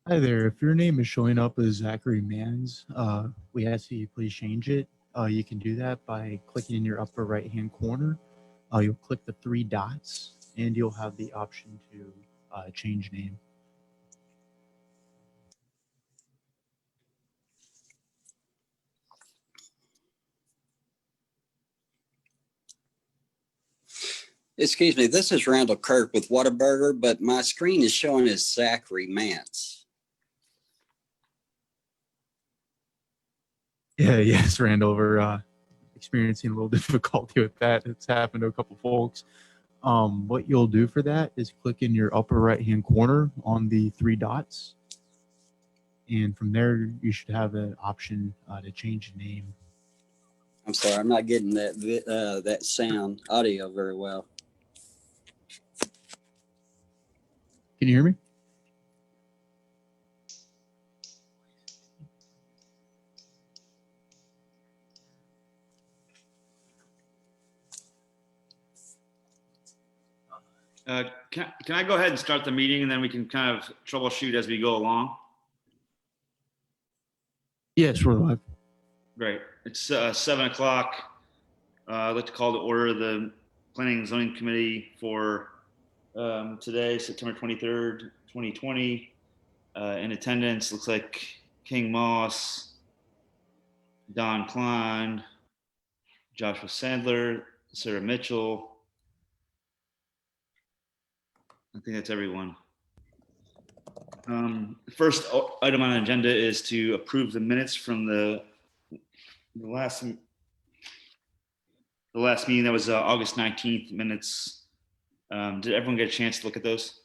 Hi there. If your name is showing up as Zachary Mans, we ask that you please change it. You can do that by clicking in your upper right-hand corner. You'll click the 3 dots, and you'll have the option to change name. Excuse me, this is Randall Kirk with Whataburger, but my screen is showing as Zachary Mance. Yes, Randall, we're experiencing a little difficulty with that. It's happened to a couple folks. What you'll do for that is click in your upper right-hand corner on the 3 dots. And from there, you should have an option to change the name. I'm sorry, I'm not getting that sound audio very well. Can you hear me? Can I go ahead and start the meeting, and then we can kind of troubleshoot as we go along? Yes, we're live. Great. It's 7 o'clock. I'd like to call to order the Planning and Zoning Committee for today, September 23rd, 2020. In attendance, looks like King Moss, Don Klein, Joshua Sandler, Sarah Mitchell. I think that's everyone. The first item on the agenda is to approve the minutes from the last meeting. That was August 19th minutes. Did everyone get a chance to look at those?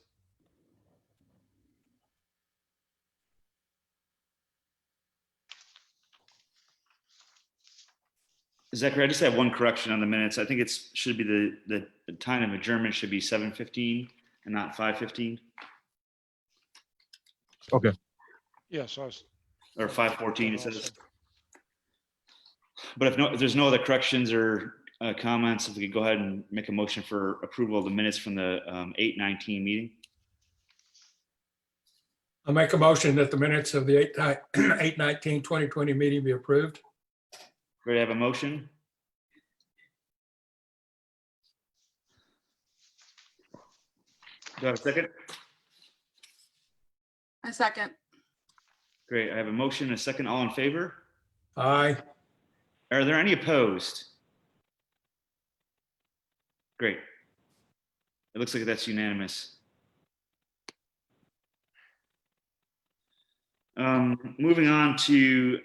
Zachary, I just have one correction on the minutes. I think it should be the time of adjournment should be 7:15 and not 5:15. Okay. Yes, I was. Or 5:14 it says. But if there's no other corrections or comments, if we could go ahead and make a motion for approval of the minutes from the 8/19 meeting. I'll make a motion that the minutes of the 8/19/2020 meeting be approved. Great, I have a motion. Do I have a second? A second. Great, I have a motion and a second. All in favor? Aye. Are there any opposed? Great. It looks like that's unanimous. Moving on to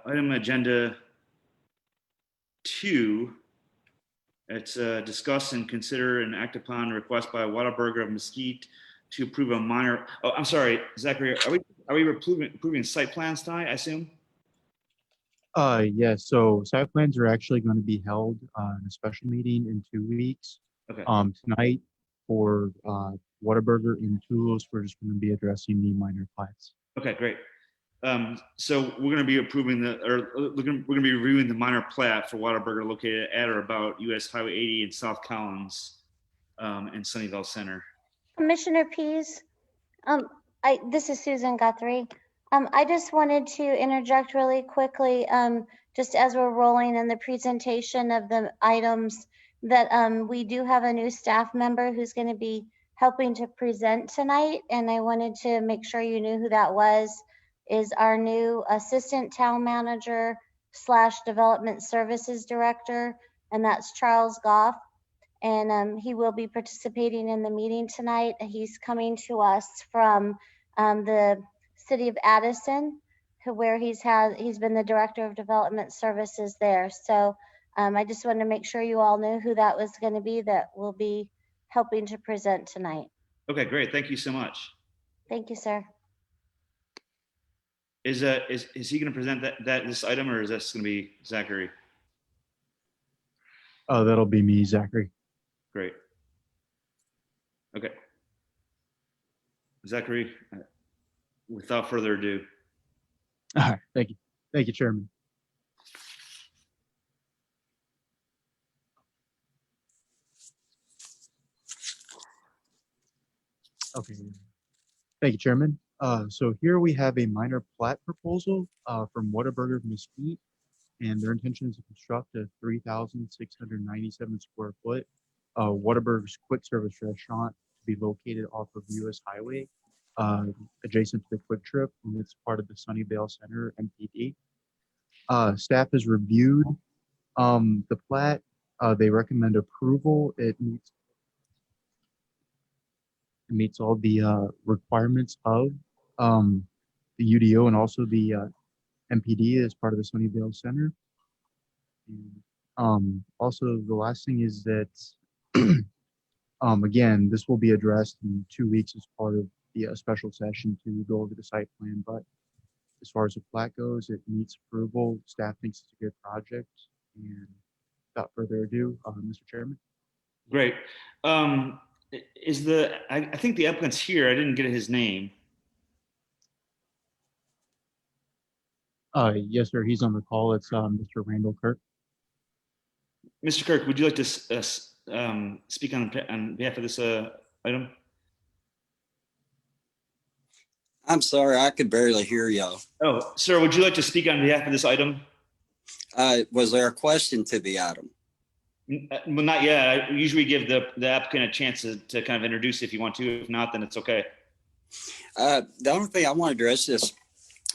item agenda 2. It's discuss and consider and act upon a request by Whataburger of Mesquite to approve a minor. Oh, I'm sorry, Zachary. Are we approving site plans tonight, I assume? Yes. So site plans are actually going to be held in a special meeting in 2 weeks. Okay. Tonight for Whataburger and Tools, we're just going to be addressing the minor plats. Okay, great. So we're going to be approving we're going to be reviewing the minor plat for Whataburger located at or about U.S. Highway 80 in South Collins in Sunnyvale Centre. Commissioner Pease, this is Susan Guthrie. I just wanted to interject really quickly, just as we're rolling in the presentation of the items, that we do have a new staff member who's going to be helping to present tonight, and I wanted to make sure you knew who that was. Is our new Assistant Town Manager / Development Services Director, and that's Charles Goff. And he will be participating in the meeting tonight. He's coming to us from the city of Addison, where he's been the Director of Development Services there. So I just wanted to make sure you all knew who that was going to be that will be helping to present tonight. Okay, great. Thank you so much. Thank you, sir. Is he going to present this item, or is this going to be Zachary? Oh, that'll be me, Zachary. Great. Okay. Zachary, without further ado. All right, thank you. Thank you, Chairman. Okay. Thank you, Chairman. So here we have a minor plat proposal from Whataburger of Mesquite, and their intention is to construct a 3,697 square foot Whataburger's quick service restaurant to be located off of U.S. Highway, adjacent to the Quick Trip, and it's part of the Sunnyvale Centre MPD. Staff has reviewed the plat. They recommend approval. It meets all the requirements of the UDO and also the MPD as part of the Sunnyvale Centre. And, also, the last thing is that, again, this will be addressed in 2 weeks as part of the special session to go over the site plan. But as far as the plat goes, it meets approval. Staff thinks it's a good project. And without further ado, Mr. Chairman. Great. I think the applicant's here. I didn't get his name. Yes, sir. He's on the call. It's Mr. Randall Kirk. Mr. Kirk, would you like to speak on behalf of this item? I'm sorry, I could barely hear y'all. Oh, sir, would you like to speak on behalf of this item? Was there a question to the item? Well, not yet. I usually give the applicant a chance to kind of introduce if you want to. If not, then it's okay. The only thing I want to address is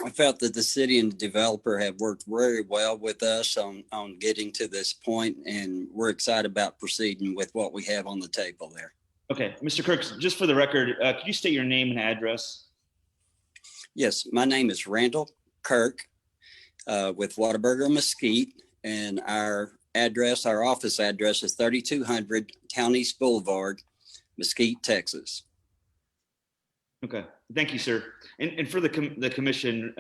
I felt that the city and the developer have worked very well with us on getting to this point, and we're excited about proceeding with what we have on the table there. Okay, Mr. Kirk, just for the record, could you state your name and address? Yes, my name is Randall Kirk with Whataburger of Mesquite, and our office address is 3200 Town East Boulevard, Mesquite, Texas. Okay, thank you, sir. And for the commission,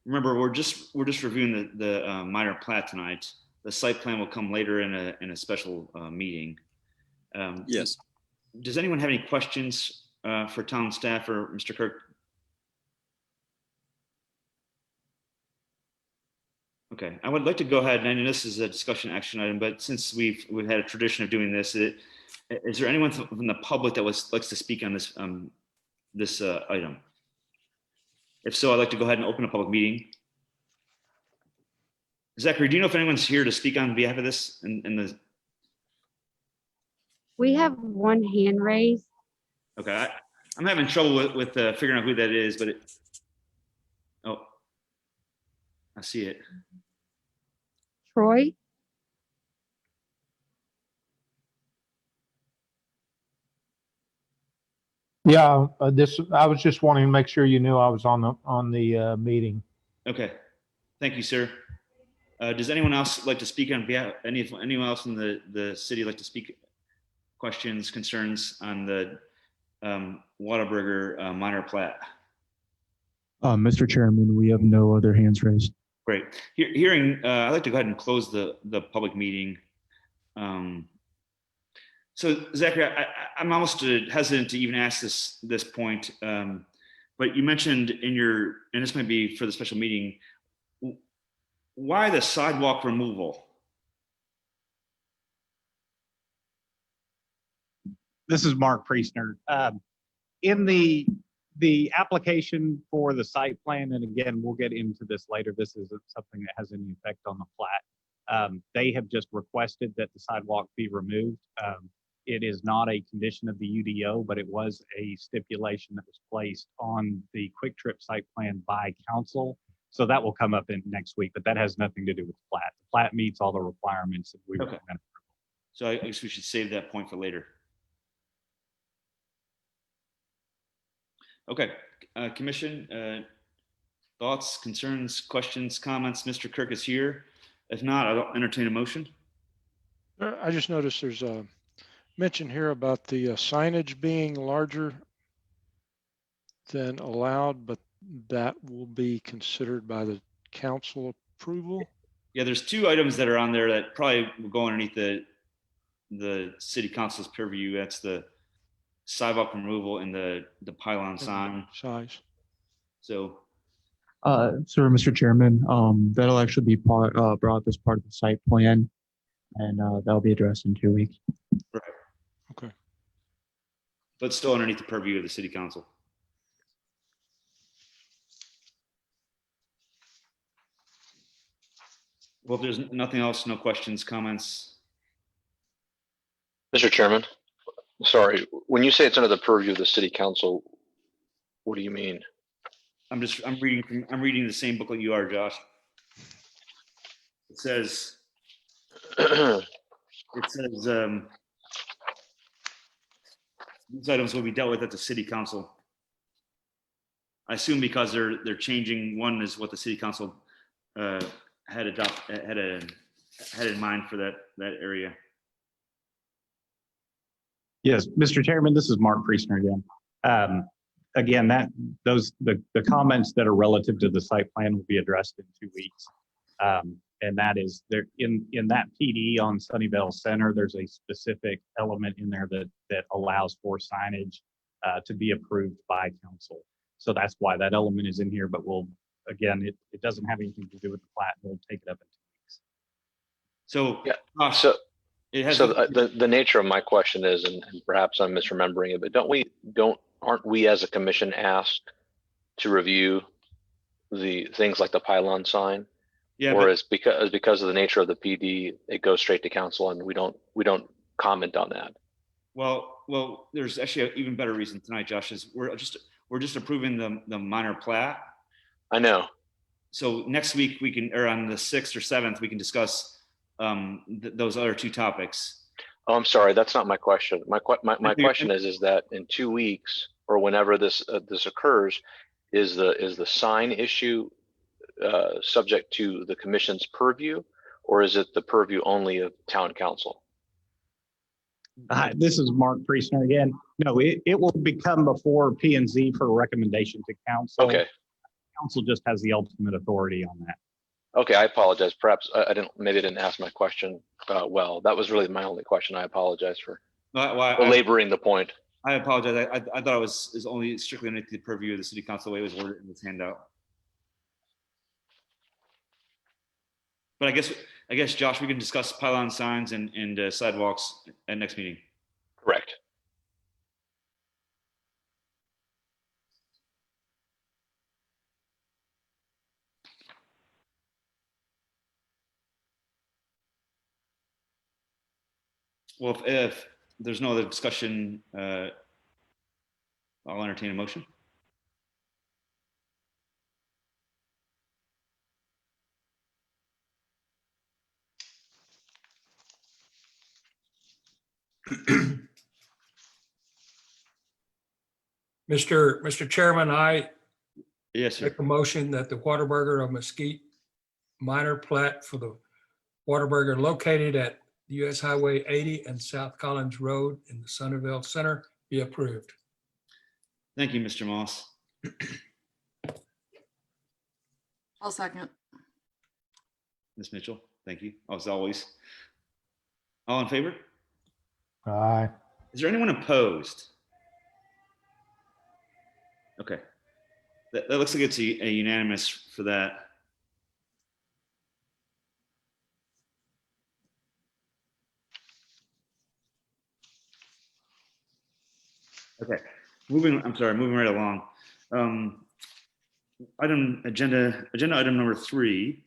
remember we're just reviewing the minor plat tonight. The site plan will come later in a special meeting. Yes. Does anyone have any questions for town staff or Mr. Kirk? Okay, I would like to go ahead, and I know this is a discussion action item, but since we've had a tradition of doing this, is there anyone from the public that likes to speak on this this item? If so, I'd like to go ahead and open a public meeting. Zachary, do you know if anyone's here to speak on behalf of this? We have one hand raised. Okay, I'm having trouble with figuring out who that is, but oh, I see it. Troy? Yeah, I was just wanting to make sure you knew I was on the meeting. Okay, thank you, sir. Does anyone else like to speak on behalf? Anyone else in the city like to speak? Questions, concerns on the Whataburger minor plat? Mr. Chairman, we have no other hands raised. Great. I'd like to go ahead and close the public meeting. So Zachary, I'm almost hesitant to even ask this point, but you mentioned and this might be for the special meeting, why the sidewalk removal? This is Mark Priestner. In the application for the site plan, and again, we'll get into this later, this isn't something that has any effect on the plat. They have just requested that the sidewalk be removed. It is not a condition of the UDO, but it was a stipulation that was placed on the Quick Trip site plan by council. So that will come up in next week, but that has nothing to do with the plat. The plat meets all the requirements that we recommend. So I guess we should save that point for later. Okay, commission, thoughts, concerns, questions, comments? Mr. Kirk is here. If not, I'll entertain a motion. I just noticed there's a mention here about the signage being larger. then allowed, but that will be considered by the council approval. Yeah, there's two items that are on there that probably will go underneath the city council's purview. That's the sidewalk removal and the pylon sign. Size. So Sir, Mr. Chairman, that'll actually be brought as part of the site plan, and that'll be addressed in 2 weeks. Okay. but still underneath the purview of the city council. Well, if there's nothing else, no questions, comments. Mr. Chairman, sorry, when you say it's under the purview of the city council, what do you mean? I'm reading the same booklet you are, Josh. It says, these items will be dealt with at the city council. I assume because they're changing, one is what the city council had in mind for that area. Yes, Mr. Chairman, this is Mark Priestner again. Again, the comments that are relative to the site plan will be addressed in 2 weeks. And that is there in that PD on Sunnyvale Centre, there's a specific element in there that allows for signage to be approved by council. So that's why that element is in here, but it doesn't have anything to do with the plat. We'll take it up in 2 weeks. So, yeah, the nature of my question is, and perhaps I'm misremembering it, but aren't we as a commission asked to review the things like the pylon sign? Yeah, or is because of the nature of the PD, it goes straight to council and we don't comment on that? Well, there's actually an even better reason tonight, Josh, is we're just approving the minor plat. I know. So next week we can, or on the 6th or 7th, we can discuss those other two topics. Oh, I'm sorry, that's not my question. My question is that in 2 weeks or whenever this occurs, is the sign issue subject to the commission's purview, or is it the purview only of town council? This is Mark Priestner again. No, it will become before P&Z for recommendation to council. Okay. Council just has the ultimate authority on that. Okay, I apologize. Perhaps maybe I didn't ask my question well. That was really my only question. I apologize for belaboring the point. I apologize. I thought it was only strictly underneath the purview of the city council, the way it was worded in this handout. But I guess Josh, we can discuss pylon signs and sidewalks at next meeting. Correct. Well, if there's no other discussion, I'll entertain a motion. Mr. Chairman, I Yes, sir. make a motion that the Whataburger of Mesquite minor plat for the Whataburger located at U.S. Highway 80 and South Collins Road in the Sunnyvale Centre be approved. Thank you, Mr. Moss. I'll second. Ms. Mitchell, thank you. As always. All in favor? Aye. Is there anyone opposed? Okay. That looks like it's a unanimous for that. Okay, moving right along. Agenda item number 3,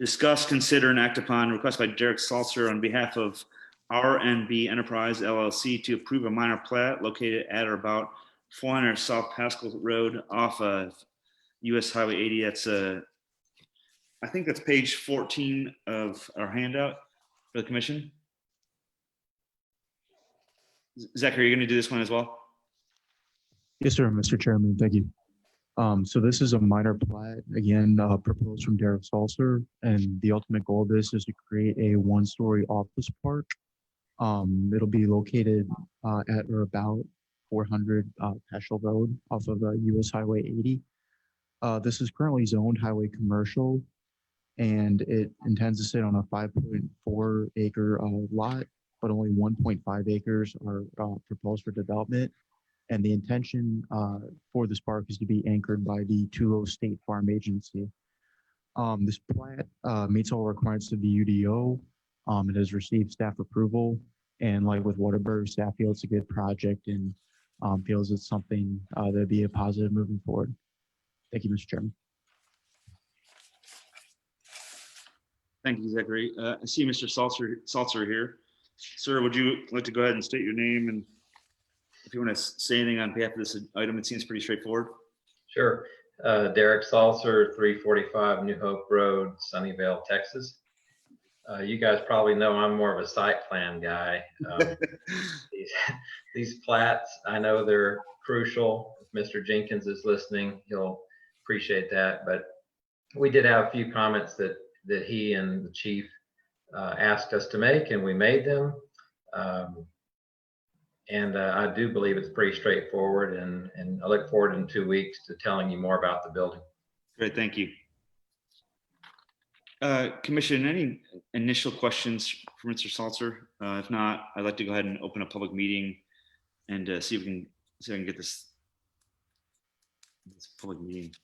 discuss, consider, and act upon request by Deric Salser on behalf of RNB Enterprises LLC to approve a minor plat located at or about 400 South Paschall Road off of U.S. Highway 80. That's I think that's page 14 of our handout for the commission. Zachary, are you going to do this one as well? Yes, sir, Mr. Chairman. Thank you. So this is a minor plat, again, proposed from Deric Salser, and the ultimate goal of this is to create a 1-story office park. It'll be located at or about 400 Paschall Road off of U.S. Highway 80. This is currently zoned highway commercial, and it intends to sit on a 5.4 acre lot, but only 1.5 acres are proposed for development. And the intention for this park is to be anchored by the Tulo State Farm Agency. This plat meets all requirements of the UDO. It has received staff approval, and like with Whataburger, staff feels it's a good project and feels it's something that'd be a positive moving forward. Thank you, Mr. Chairman. Thank you, Zachary. I see Mr. Salser here. Sir, would you like to go ahead and state your name, and if you want to say anything on behalf of this item? It seems pretty straightforward. Sure. Deric Salser, 345 New Hope Road, Sunnyvale, Texas. You guys probably know I'm more of a site plan guy. These plats, I know they're crucial. If Mr. Jenkins is listening, he'll appreciate that. But we did have a few comments that he and the chief asked us to make, and we made them. And I do believe it's pretty straightforward, and I look forward in 2 weeks to telling you more about the building. Great, thank you. Commission, any initial questions for Mr. Salser? If not, I'd like to go ahead and open a public meeting and see if I can get this public meeting.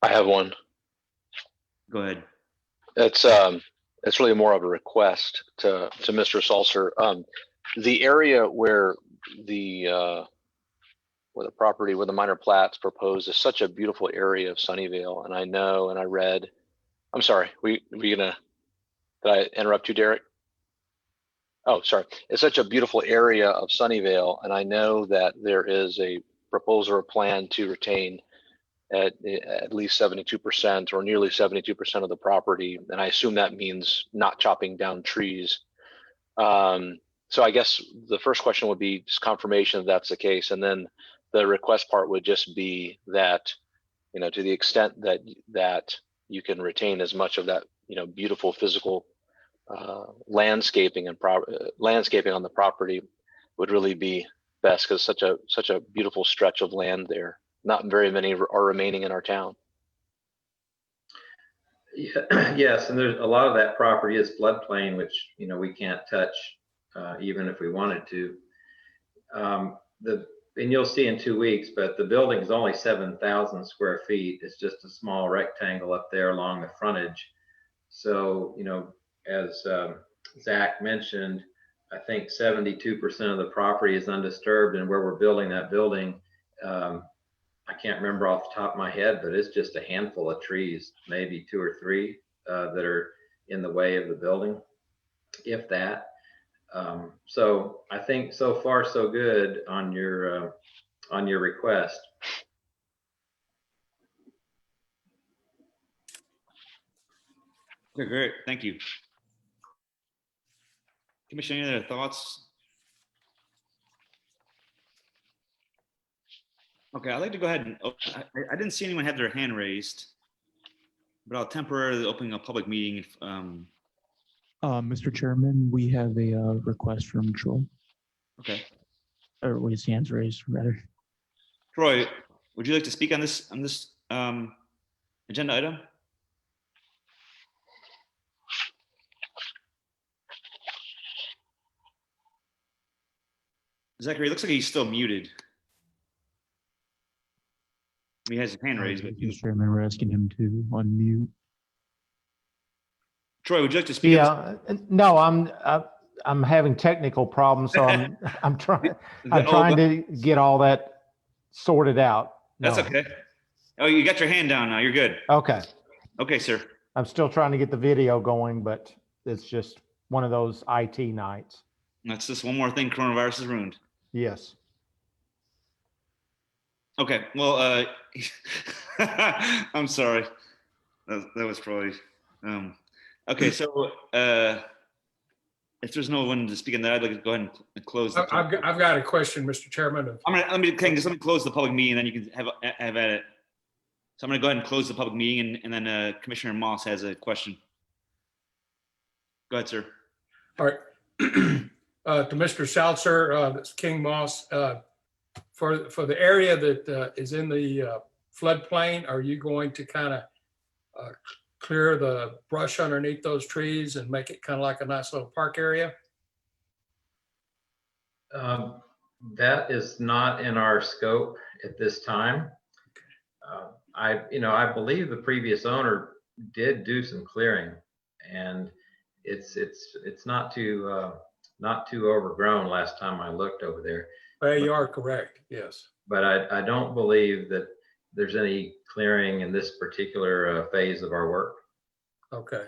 I have one. Go ahead. It's really more of a request to Mr. Salser. The area where the minor plats proposed is such a beautiful area of Sunnyvale, and I know, and I read. I'm sorry. Did I interrupt you, Deric? Oh, sorry. It's such a beautiful area of Sunnyvale, and I know that there is a proposal or plan to retain at least 72% or nearly 72% of the property. And I assume that means not chopping down trees. So I guess the first question would be just confirmation that that's the case. And then the request part would just be that, to the extent that you can retain as much of that, beautiful physical landscaping and landscaping on the property would really be best, because such a beautiful stretch of land there. Not very many are remaining in our town. Yes, and there's a lot of that property is floodplain, which we can't touch even if we wanted to. And you'll see in 2 weeks, but the building is only 7,000 square feet. It's just a small rectangle up there along the frontage. So as Zach mentioned, I think 72% of the property is undisturbed, and where we're building that building, I can't remember off the top of my head, but it's just a handful of trees, maybe 2 or 3 that are in the way of the building, if that. So I think so far so good on your request. Okay, great, thank you. Commissioner, any other thoughts? Okay, I'd like to go ahead and I didn't see anyone have their hand raised, but I'll temporarily open a public meeting if Mr. Chairman, we have a request from Troy. okay. Or his hands raised, rather. Troy, would you like to speak on this agenda item? Zachary, it looks like he's still muted. He has his hand raised, but Mr. Chairman, we're asking him to unmute. Troy, would you like to speak? Yeah, no, I'm having technical problems, so I'm trying to get all that sorted out. That's okay. Oh, you got your hand down now. You're good. Okay. Okay, sir. I'm still trying to get the video going, but it's just one of those IT nights. That's just one more thing coronavirus has ruined. Yes. Okay, well, I'm sorry. That was probably, okay, so if there's no one to speak on that, I'd like to go ahead and close. I've got a question, Mr. Chairman. Let me close the public meeting, and then you can have at it. So I'm gonna go ahead and close the public meeting, and then Commissioner Moss has a question. Go ahead, sir. All right. To Mr. Salser, that's King Moss, for the area that is in the floodplain, are you going to kind of clear the brush underneath those trees and make it kind of like a nice little park area? That is not in our scope at this time. I believe the previous owner did do some clearing, and it's not too overgrown last time I looked over there. Well, you are correct, yes. But I don't believe that there's any clearing in this particular phase of our work. Okay.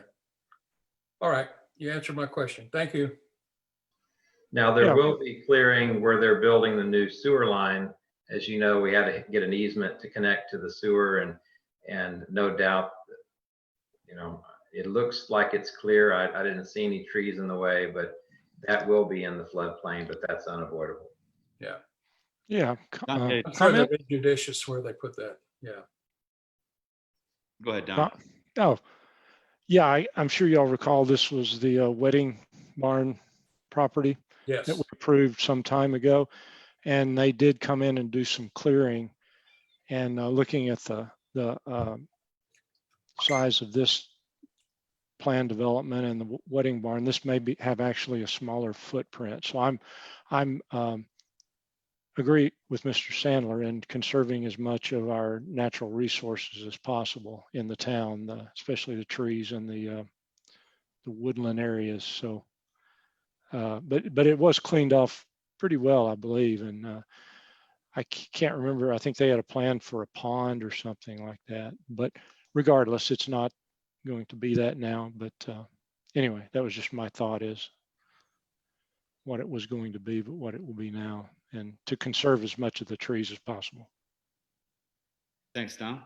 All right, you answered my question. Thank you. Now, there will be clearing where they're building the new sewer line. As you know, we had to get an easement to connect to the sewer, and no doubt, it looks like it's clear. I didn't see any trees in the way, but that will be in the floodplain, but that's unavoidable. Yeah. Yeah. I'm sure Comment? they're judicious where they put that. Yeah. Go ahead, Don. Oh, yeah. I'm sure y'all recall this was the wedding barn property Yes. that we approved some time ago, and they did come in and do some clearing. And looking at the size of this planned development and the wedding barn, this may have actually a smaller footprint. So I'm agree with Mr. Sandler in conserving as much of our natural resources as possible in the town, especially the trees and the woodland areas. So, but it was cleaned off pretty well, I believe. And I can't remember. I think they had a plan for a pond or something like that. But regardless, it's not going to be that now. But anyway, that was just my thought, is what it was going to be, but what it will be now, and to conserve as much of the trees as possible. Thanks, Don.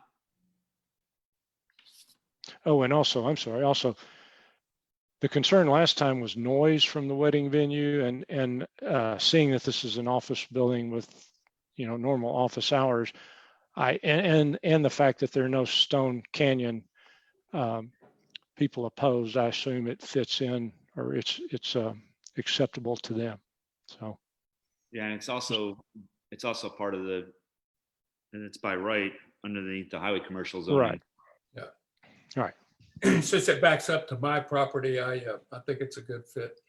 Oh, and also, I'm sorry, also, the concern last time was noise from the wedding venue, and seeing that this is an office building with, normal office hours, and the fact that there are no Stone Canyon people opposed, I assume it fits in, or it's acceptable to them. So yeah, and it's also part of and it's by right underneath the highway commercial zone. Right. Yeah. All right. Since it backs up to my property, I think it's a good fit.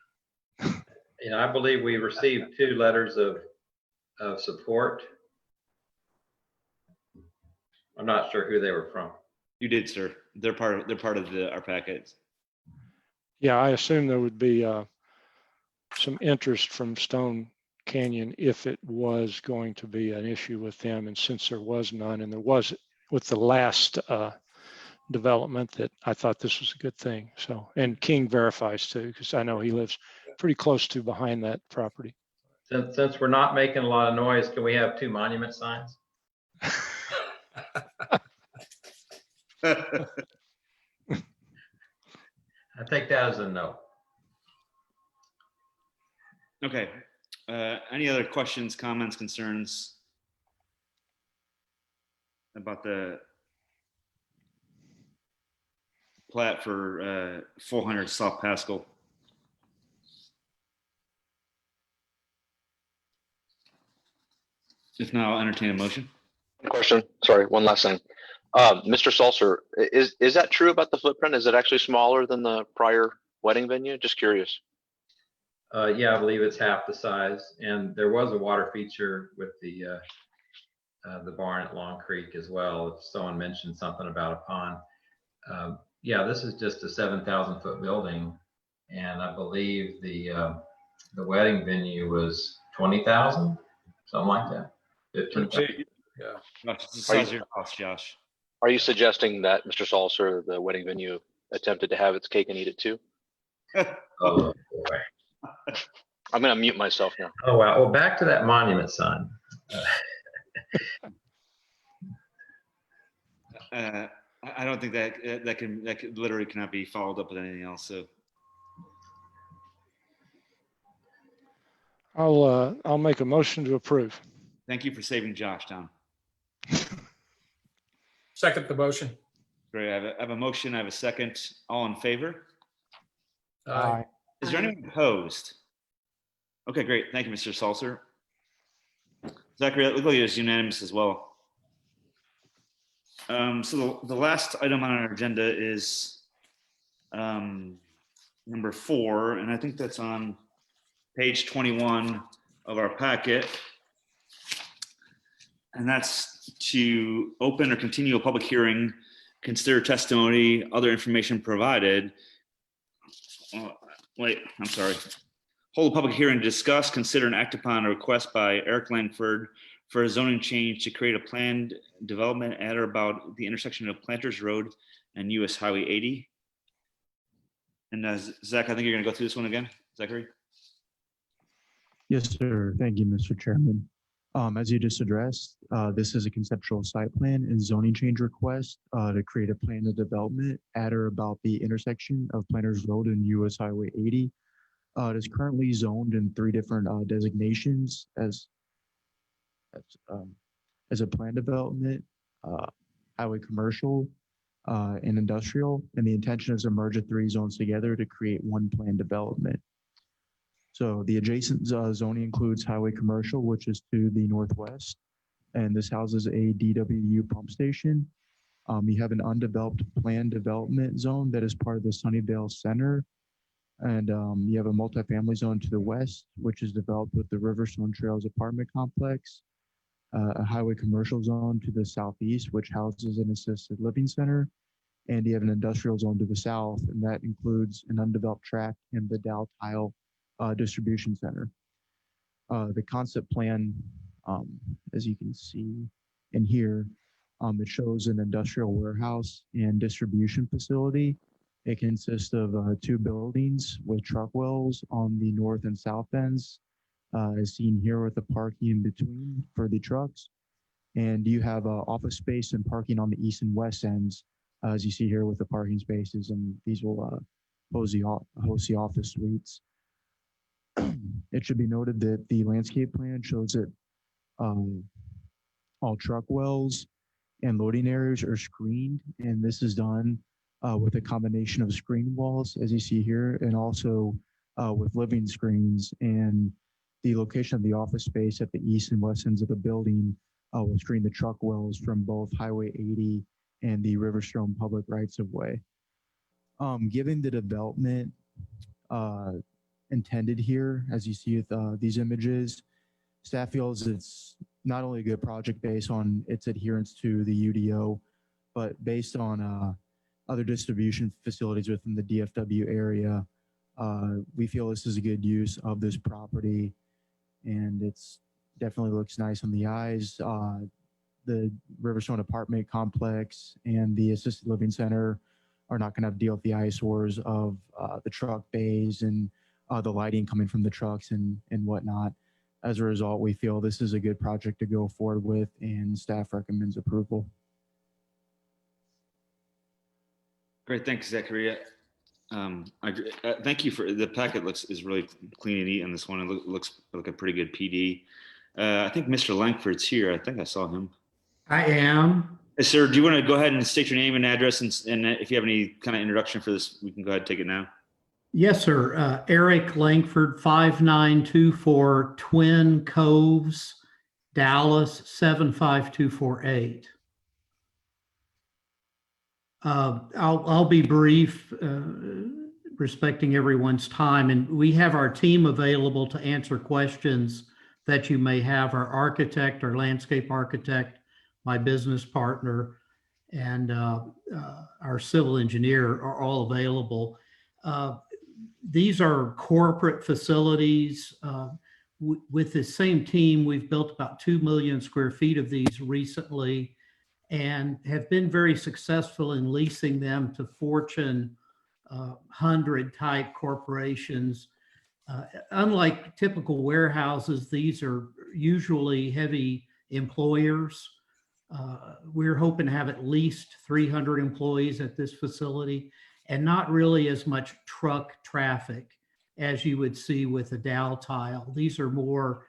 I believe we received 2 letters of support. I'm not sure who they were from. You did, sir. They're part of our packets. Yeah, I assume there would be some interest from Stone Canyon if it was going to be an issue with them. And since there was none, and there was with the last development, that I thought this was a good thing. So, and King verifies too, because I know he lives pretty close to behind that property. Since we're not making a lot of noise, can we have 2 monument signs? I take that as a no. Okay. Any other questions, comments, concerns about the plat for 400 South Paschall? If not, I'll entertain a motion. Question. Sorry, one last thing. Mr. Salser, is that true about the footprint? Is it actually smaller than the prior wedding venue? Just curious. Yeah, I believe it's half the size, and there was a water feature with the barn at Long Creek as well. If someone mentioned something about a pond, yeah, this is just a 7,000 foot building, and I believe the wedding venue was 20,000, something like that. 15,000. Yeah. Josh. Are you suggesting that, Mr. Salser, the wedding venue attempted to have its cake and eat it too? Oh boy. I'm going to mute myself now. Oh wow. Well, back to that monument sign. I don't think that literally cannot be followed up with anything else. So I'll make a motion to approve. thank you for saving Josh, Tom. Second the motion. Great. I have a motion. I have a second. All in favor? Aye. Is there anyone opposed? Okay, great. Thank you, Mr. Salser. Zachary, it looks like it's unanimous as well. So the last item on our agenda is number 4, and I think that's on page 21 of our packet. And that's to open or continue a public hearing, consider testimony, other information provided. Wait, I'm sorry. Hold a public hearing to discuss, consider, and act upon a request by Eric Langford for a zoning change to create a planned development at or about the intersection of Planters Road and U.S. Highway 80. And Zach, I think you're going to go through this one again, Zachary? Yes, sir. Thank you, Mr. Chairman. As you just addressed, this is a conceptual site plan and zoning change request to create a plan of development at or about the intersection of Planters Road and U.S. Highway 80. It is currently zoned in 3 different designations as a plan development, highway commercial, and industrial. And the intention is to merge the 3 zones together to create one plan development. So the adjacent zoning includes highway commercial, which is to the northwest, and this houses a DWU pump station. You have an undeveloped plan development zone that is part of the Sunnyvale Centre, and you have a multifamily zone to the west, which is developed with the Riverstone Trails apartment complex, a highway commercial zone to the southeast, which houses an assisted living center, and you have an industrial zone to the south, and that includes an undeveloped tract and the Dow Tile distribution center. The concept plan, as you can see in here, it shows an industrial warehouse and distribution facility. It consists of 2 buildings with truck wells on the north and south ends, as seen here with the parking in between for the trucks. And you have office space and parking on the east and west ends, as you see here with the parking spaces, and these will host the office suites. It should be noted that the landscape plan shows that all truck wells and loading areas are screened, and this is done with a combination of screen walls, as you see here, and also with living screens. And the location of the office space at the east and west ends of the building will screen the truck wells from both Highway 80 and the Riverstone public rights of way. Given the development intended here, as you see with these images, staff feels it's not only a good project based on its adherence to the UDO, but based on other distribution facilities within the DFW area. We feel this is a good use of this property, and it's definitely looks nice on the eyes. The Riverstone apartment complex and the assisted living center are not going to have to deal with the eyesores of the truck bays and the lighting coming from the trucks and whatnot. As a result, we feel this is a good project to go forward with, and staff recommends approval. Great, thanks, Zachary. Thank you for the packet. Is really clean and neat on this one. It looks like a pretty good PD. I think Mr. Langford's here. I think I saw him. I am. Yes, sir, do you want to go ahead and state your name and address, and if you have any kind of introduction for this, we can go ahead and take it now. Yes, sir. Eric Langford, 5924 Twin Coves, Dallas, 75248. I'll be brief, respecting everyone's time, and we have our team available to answer questions that you may have. Our architect, our landscape architect, my business partner, and our civil engineer are all available. These are corporate facilities. With the same team, we've built about 2 million square feet of these recently and have been very successful in leasing them to Fortune 100 type corporations. Unlike typical warehouses, these are usually heavy employers. We're hoping to have at least 300 employees at this facility, and not really as much truck traffic as you would see with a Dow Tile. These are more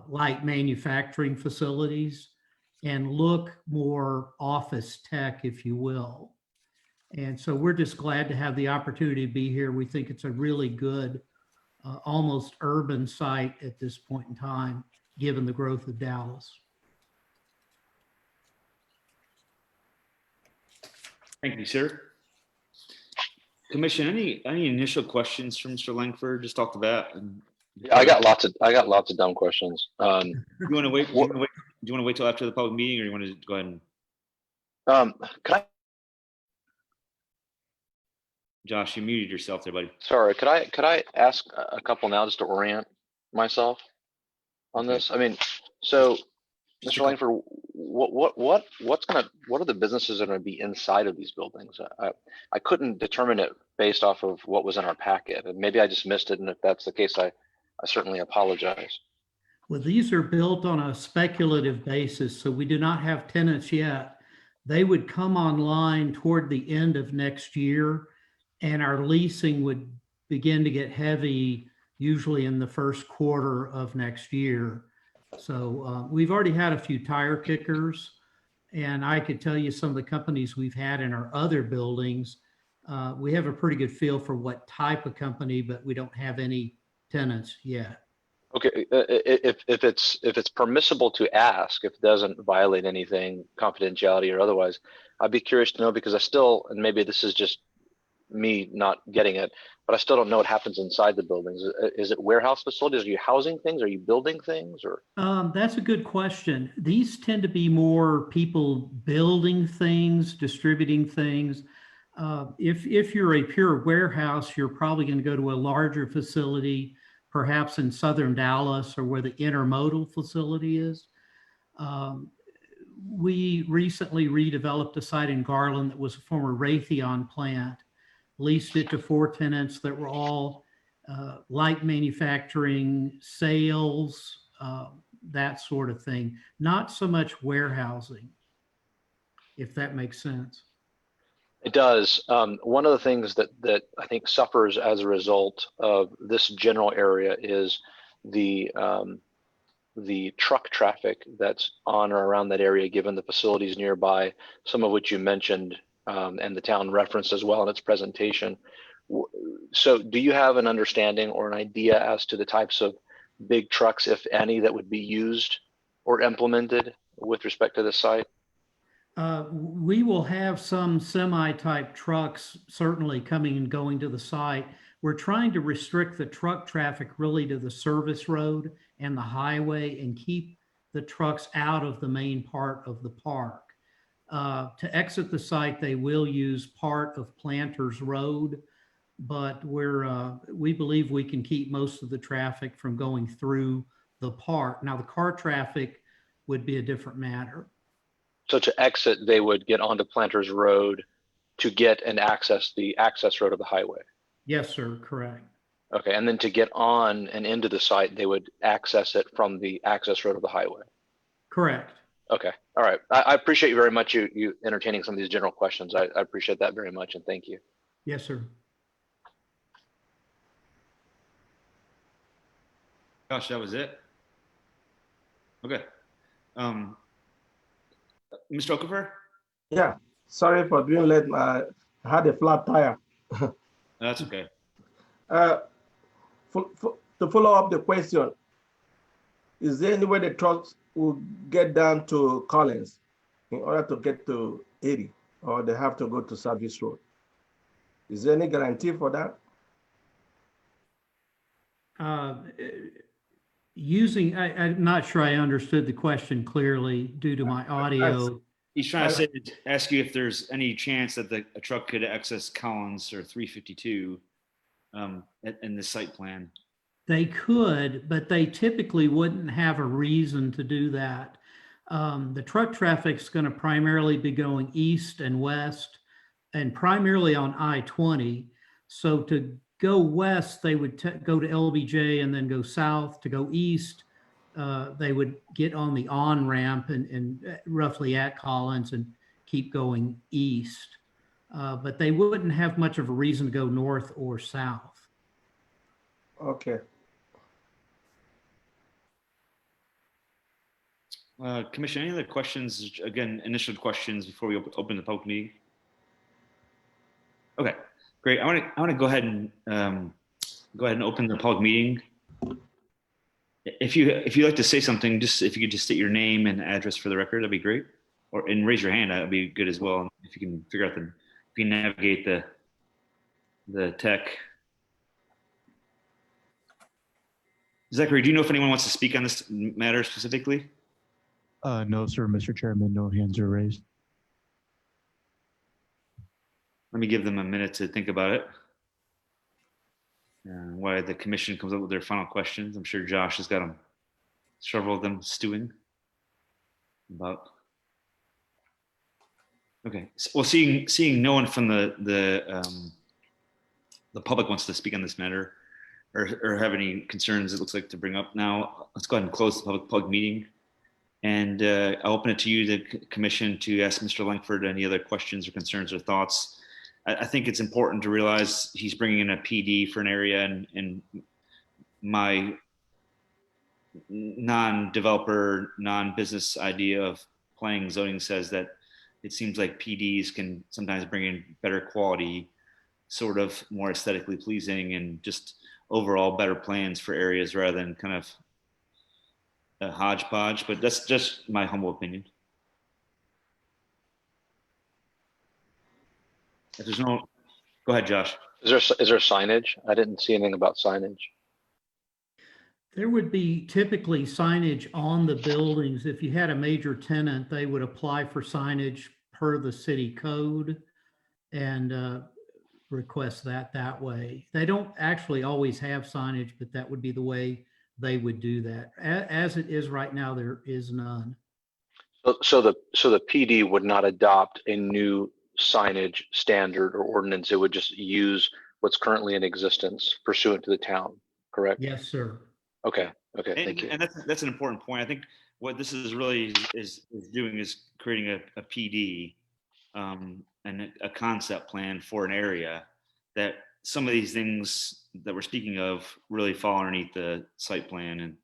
light manufacturing facilities and look more office tech, if you will. And so we're just glad to have the opportunity to be here. We think it's a really good almost urban site at this point in time, given the growth of Dallas. Thank you, sir. Commission, any initial questions from Mr. Langford just off the bat? Yeah, I got lots of dumb questions. You want to wait? Do you want to wait till after the public meeting, or you want to go ahead and? Can I? Josh, you muted yourself there, buddy. Sorry, could I ask a couple now just to orient myself on this? I mean, so Mr. Langford, what are the businesses that are going to be inside of these buildings? I couldn't determine it based off of what was in our packet, and maybe I just missed it. And if that's the case, I certainly apologize. Well, these are built on a speculative basis, so we do not have tenants yet. They would come online toward the end of next year, and our leasing would begin to get heavy, usually in the first quarter of next year. So we've already had a few tire kickers, and I could tell you some of the companies we've had in our other buildings. We have a pretty good feel for what type of company, but we don't have any tenants yet. Okay, if it's permissible to ask, if it doesn't violate anything, confidentiality or otherwise, I'd be curious to know, because I still, and maybe this is just me not getting it, but I still don't know what happens inside the buildings. Is it warehouse facilities? Are you housing things? Are you building things? Or that's a good question. These tend to be more people building things, distributing things. If you're a pure warehouse, you're probably going to go to a larger facility, perhaps in southern Dallas or where the intermodal facility is. We recently redeveloped a site in Garland that was a former Raytheon plant, leased it to 4 tenants that were all light manufacturing, sales, that sort of thing. Not so much warehousing, if that makes sense. it does. One of the things that I think suffers as a result of this general area is the truck traffic that's on or around that area, given the facilities nearby, some of which you mentioned, and the town referenced as well in its presentation. So do you have an understanding or an idea as to the types of big trucks, if any, that would be used or implemented with respect to this site? We will have some semi-type trucks certainly coming and going to the site. We're trying to restrict the truck traffic really to the service road and the highway and keep the trucks out of the main part of the park. To exit the site, they will use part of Planters Road, but we believe we can keep most of the traffic from going through the park. Now, the car traffic would be a different matter. So to exit, they would get onto Planters Road to get and access the access road of the highway? Yes, sir, correct. Okay, and then to get on and into the site, they would access it from the access road of the highway? Correct. Okay, all right. I appreciate you very much, you entertaining some of these general questions. I appreciate that very much, and thank you. Yes, sir. Gosh, that was it? Okay. Mr. Okafor? Yeah, sorry for being late. I had a flat tire. That's okay. To follow up the question, is there any way the trucks will get down to Collins in order to get to 80, or they have to go to Service Road? Is there any guarantee for that? I'm not sure I understood the question clearly due to my audio. He's trying to ask you if there's any chance that a truck could access Collins or 352 in the site plan. They could, but they typically wouldn't have a reason to do that. The truck traffic is going to primarily be going east and west, and primarily on I-20. So to go west, they would go to LBJ and then go south. To go east, they would get on the on-ramp and roughly at Collins and keep going east. But they wouldn't have much of a reason to go north or south. Okay. Commissioner, any other questions? Again, initial questions before we open the public meeting? Okay, great. I want to go ahead and go ahead and open the public meeting. If you'd like to say something, just if you could just state your name and address for the record, that'd be great. And raise your hand, that'd be good as well. If you can figure out if you navigate the tech. Zachary, do you know if anyone wants to speak on this matter specifically? No, sir, Mr. Chairman, no hands are raised. Let me give them a minute to think about it. While the commission comes up with their final questions, I'm sure Josh has got several of them stewing about. Okay, well, seeing no one from the public wants to speak on this matter or have any concerns, it looks like, to bring up now, let's go ahead and close the public meeting. And I'll open it to you, the commission, to ask Mr. Langford any other questions or concerns or thoughts. I think it's important to realize he's bringing in a PD for an area, and my non-developer, non-business idea of planning and zoning says that it seems like PDs can sometimes bring in better quality, sort of more aesthetically pleasing, and just overall better plans for areas rather than kind of a hodgepodge. But that's just my humble opinion. If there's no, go ahead, Josh. Is there signage? I didn't see anything about signage. There would be typically signage on the buildings. If you had a major tenant, they would apply for signage per the city code and request that way. They don't actually always have signage, but that would be the way they would do that. As it is right now, there is none. So the PD would not adopt a new signage standard or ordinance. It would just use what's currently in existence pursuant to the town, correct? Yes, sir. Okay, thank you. And that's an important point. I think what this is really is doing is creating a PD and a concept plan for an area that some of these things that we're speaking of really fall underneath the site plan. And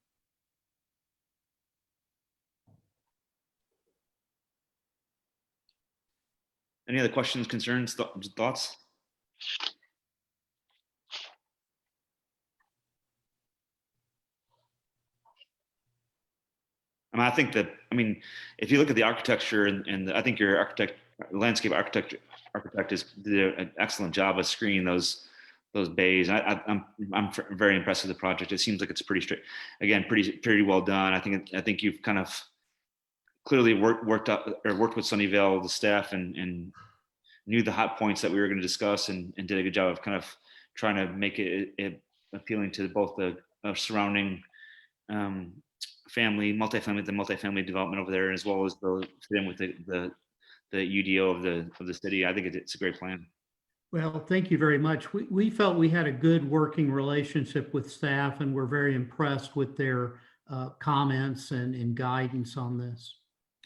any other questions, concerns, thoughts? I think if you look at the architecture and I think your landscape architect did an excellent job of screening those bays. I'm very impressed with the project. It seems like it's pretty well done. I think you've kind of clearly worked with Sunnyvale, the staff, and knew the hot points that we were going to discuss, and did a good job of kind of trying to make it appealing to both the surrounding multifamily development over there, as well as the UDO of the city. I think it's a great plan. Well, thank you very much. We felt we had a good working relationship with staff, and we're very impressed with their comments and guidance on this.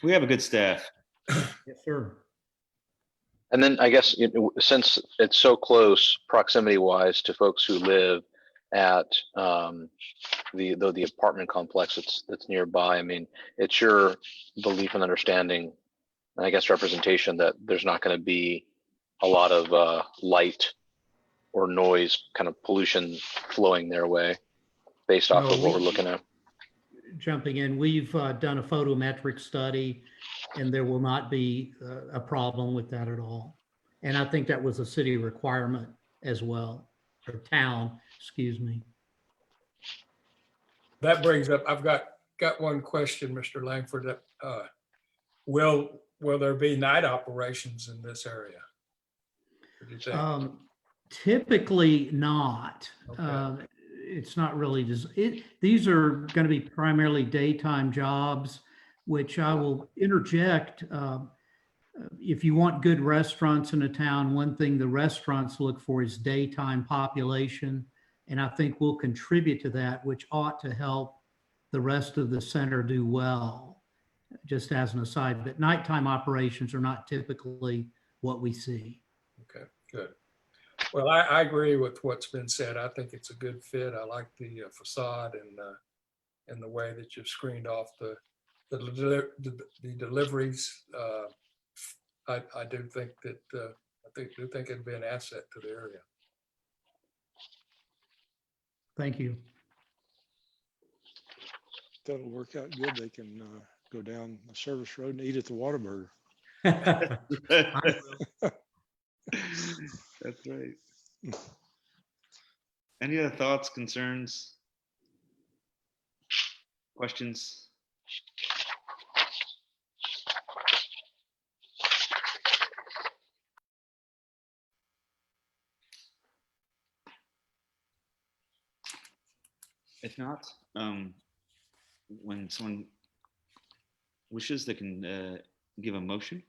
We have a good staff. Yes, sir. And then I guess since it's so close proximity wise to folks who live at the apartment complex that's nearby, I mean, it's your belief and understanding, and I guess representation, that there's not going to be a lot of light or noise kind of pollution flowing their way based off of what we're looking at. Jumping in, we've done a photometric study, and there will not be a problem with that at all. And I think that was a city requirement as well, or town, excuse me. That brings up, I've got one question, Mr. Langford. That will there be night operations in this area? What do you think? Typically not. Okay. It's not really these are going to be primarily daytime jobs, which I will interject. If you want good restaurants in a town, one thing the restaurants look for is daytime population. And I think we'll contribute to that, which ought to help the rest of the center do well, just as an aside. But nighttime operations are not typically what we see. Okay, good. Well, I agree with what's been said. I think it's a good fit. I like the facade and the way that you've screened off the deliveries. I do think that it'd be an asset to the area. Thank you. That'll work out good. They can go down the service road and eat at the Whataburger. That's right. Any other thoughts, concerns, questions? If not, when someone wishes, they can give a motion.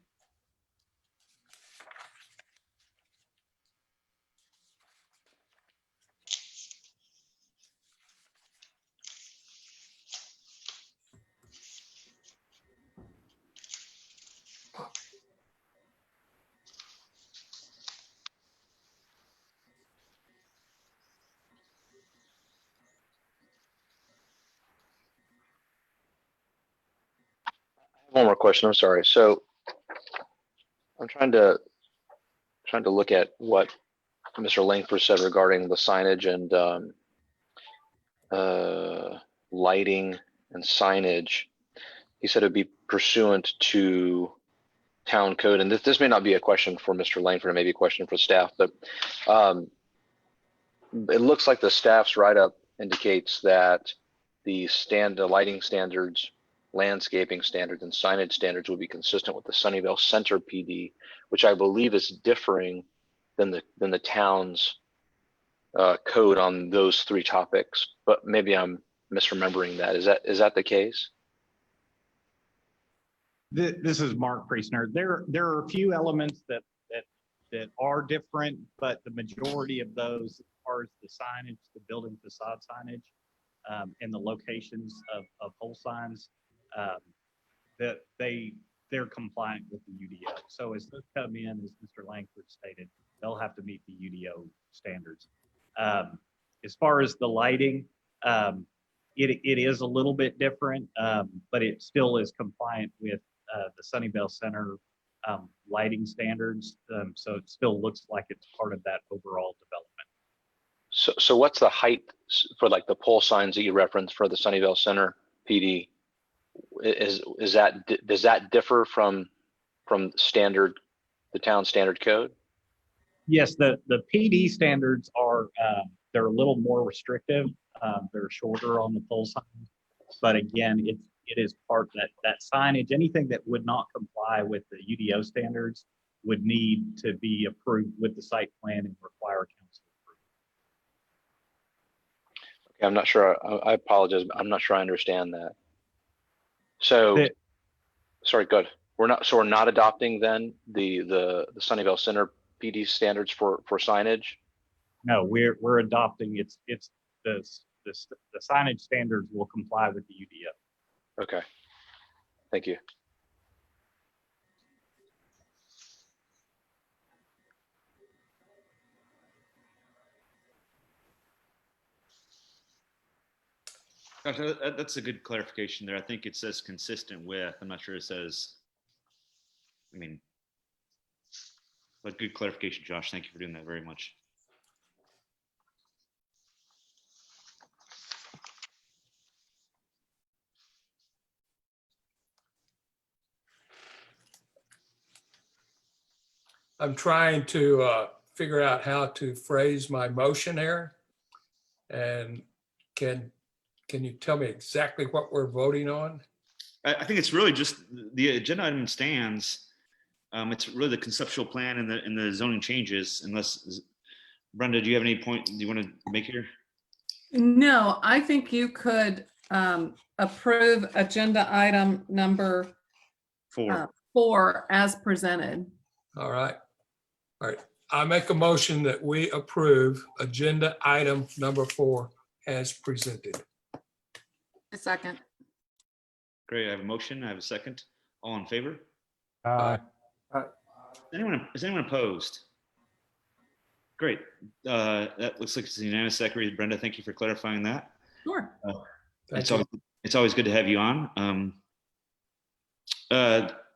One more question. I'm sorry. So I'm trying to look at what Mr. Langford said regarding the signage and lighting and signage. He said it'd be pursuant to town code, and this may not be a question for Mr. Langford, it may be a question for staff, but it looks like the staff's write-up indicates that the lighting standards, landscaping standards, and signage standards will be consistent with the Sunnyvale Centre PD, which I believe is differing than the town's code on those three topics. But maybe I'm misremembering that. Is that the case? This is Mark Priestner. There are a few elements that are different, but the majority of those, as far as the signage, the building facade signage, and the locations of pole signs, that they're compliant with the UDO. So as those come in, as Mr. Langford stated, they'll have to meet the UDO standards. As far as the lighting, it is a little bit different, but it still is compliant with the Sunnyvale Centre lighting standards. So it still looks like it's part of that overall development. So what's the height for like the pole signs that you referenced for the Sunnyvale Centre PD? Does that differ from the town standard code? Yes, the PD standards are they're a little more restrictive. They're shorter on the pole sign, but again, it is part that signage. Anything that would not comply with the UDO standards would need to be approved with the site plan and require council approval. Okay, I'm not sure. I apologize. I'm not sure I understand that. So, sorry, good. We're not adopting then the Sunnyvale Centre PD standards for signage? No, we're adopting it's the signage standards will comply with the UDO. Okay, thank you. Gosh, that's a good clarification there. I think it says consistent with. I'm not sure it says. I mean, but good clarification, Josh. Thank you for doing that very much. I'm trying to figure out how to phrase my motion here. And can you tell me exactly what we're voting on? I think it's really just the agenda item stands. It's really the conceptual plan and the zoning changes. Unless Brenda, do you have any point you want to make here? No, I think you could approve agenda item number 4 as presented. All right. I make a motion that we approve agenda item number 4 as presented. A second. Great. I have a motion. I have a second. All in favor? Is anyone opposed? Great. That looks like it's a unanimous secretary. Brenda, thank you for clarifying that. Sure. It's always good to have you on.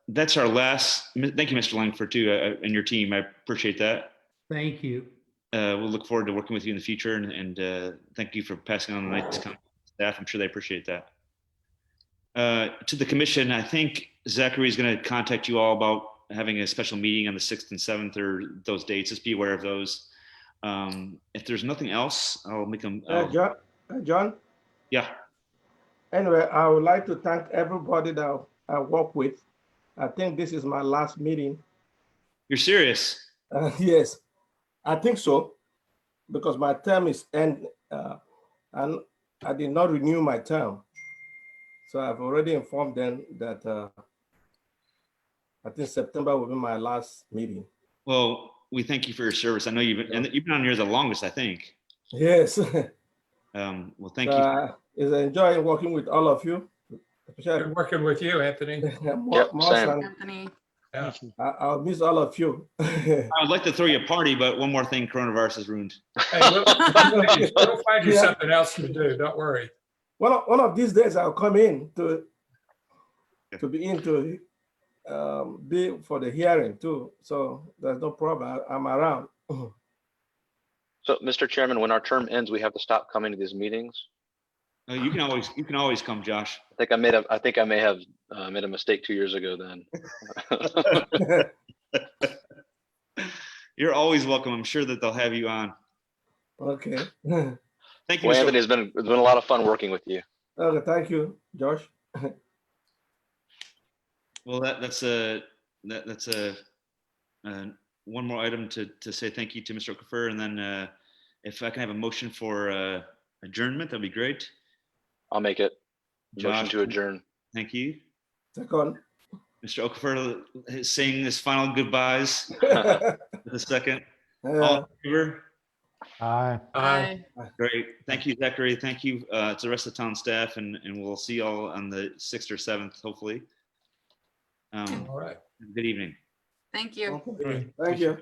That's our last. Thank you, Mr. Langford, too, and your team. I appreciate that. Thank you. we'll look forward to working with you in the future, and thank you for passing on the nice comments to staff. I'm sure they appreciate that. To the commission, I think Zachary is going to contact you all about having a special meeting on the 6th and 7th or those dates. Just be aware of those. If there's nothing else, I'll make them. John? Yeah. Anyway, I would like to thank everybody that I work with. I think this is my last meeting. You're serious? Yes, I think so, because my term is end, and I did not renew my term. So I've already informed them that I think September will be my last meeting. Well, we thank you for your service. I know you've been on here the longest, I think. Yes. Well, thank you. It's enjoying working with all of you. Good working with you, Anthony. Anthony. Yeah. I'll miss all of you. I would like to throw you a party, but one more thing, coronavirus has ruined. Hey, we'll find you something else to do. Don't worry. One of these days I'll come in to be for the hearing too. So there's no problem. I'm around. So, Mr. Chairman, when our term ends, we have to stop coming to these meetings. You can always come, Josh. I think I may have made a mistake 2 years ago then. You're always welcome. I'm sure that they'll have you on. Okay. Thank you. Well, Anthony, it's been a lot of fun working with you. Okay, thank you, Josh. Well, that's one more item to say thank you to Mr. Okafor, and then if I can have a motion for adjournment, that'd be great. I'll make it. Motion Josh, to adjourn. Thank you. Second. Mr. Okafor is saying his final goodbyes. With a second. All in favor? Aye. Aye. Great. Thank you, Zachary. Thank you to the rest of the town staff, and we'll see you all on the 6th or 7th, hopefully. All right. Good evening. Thank you. Okay. Thank you.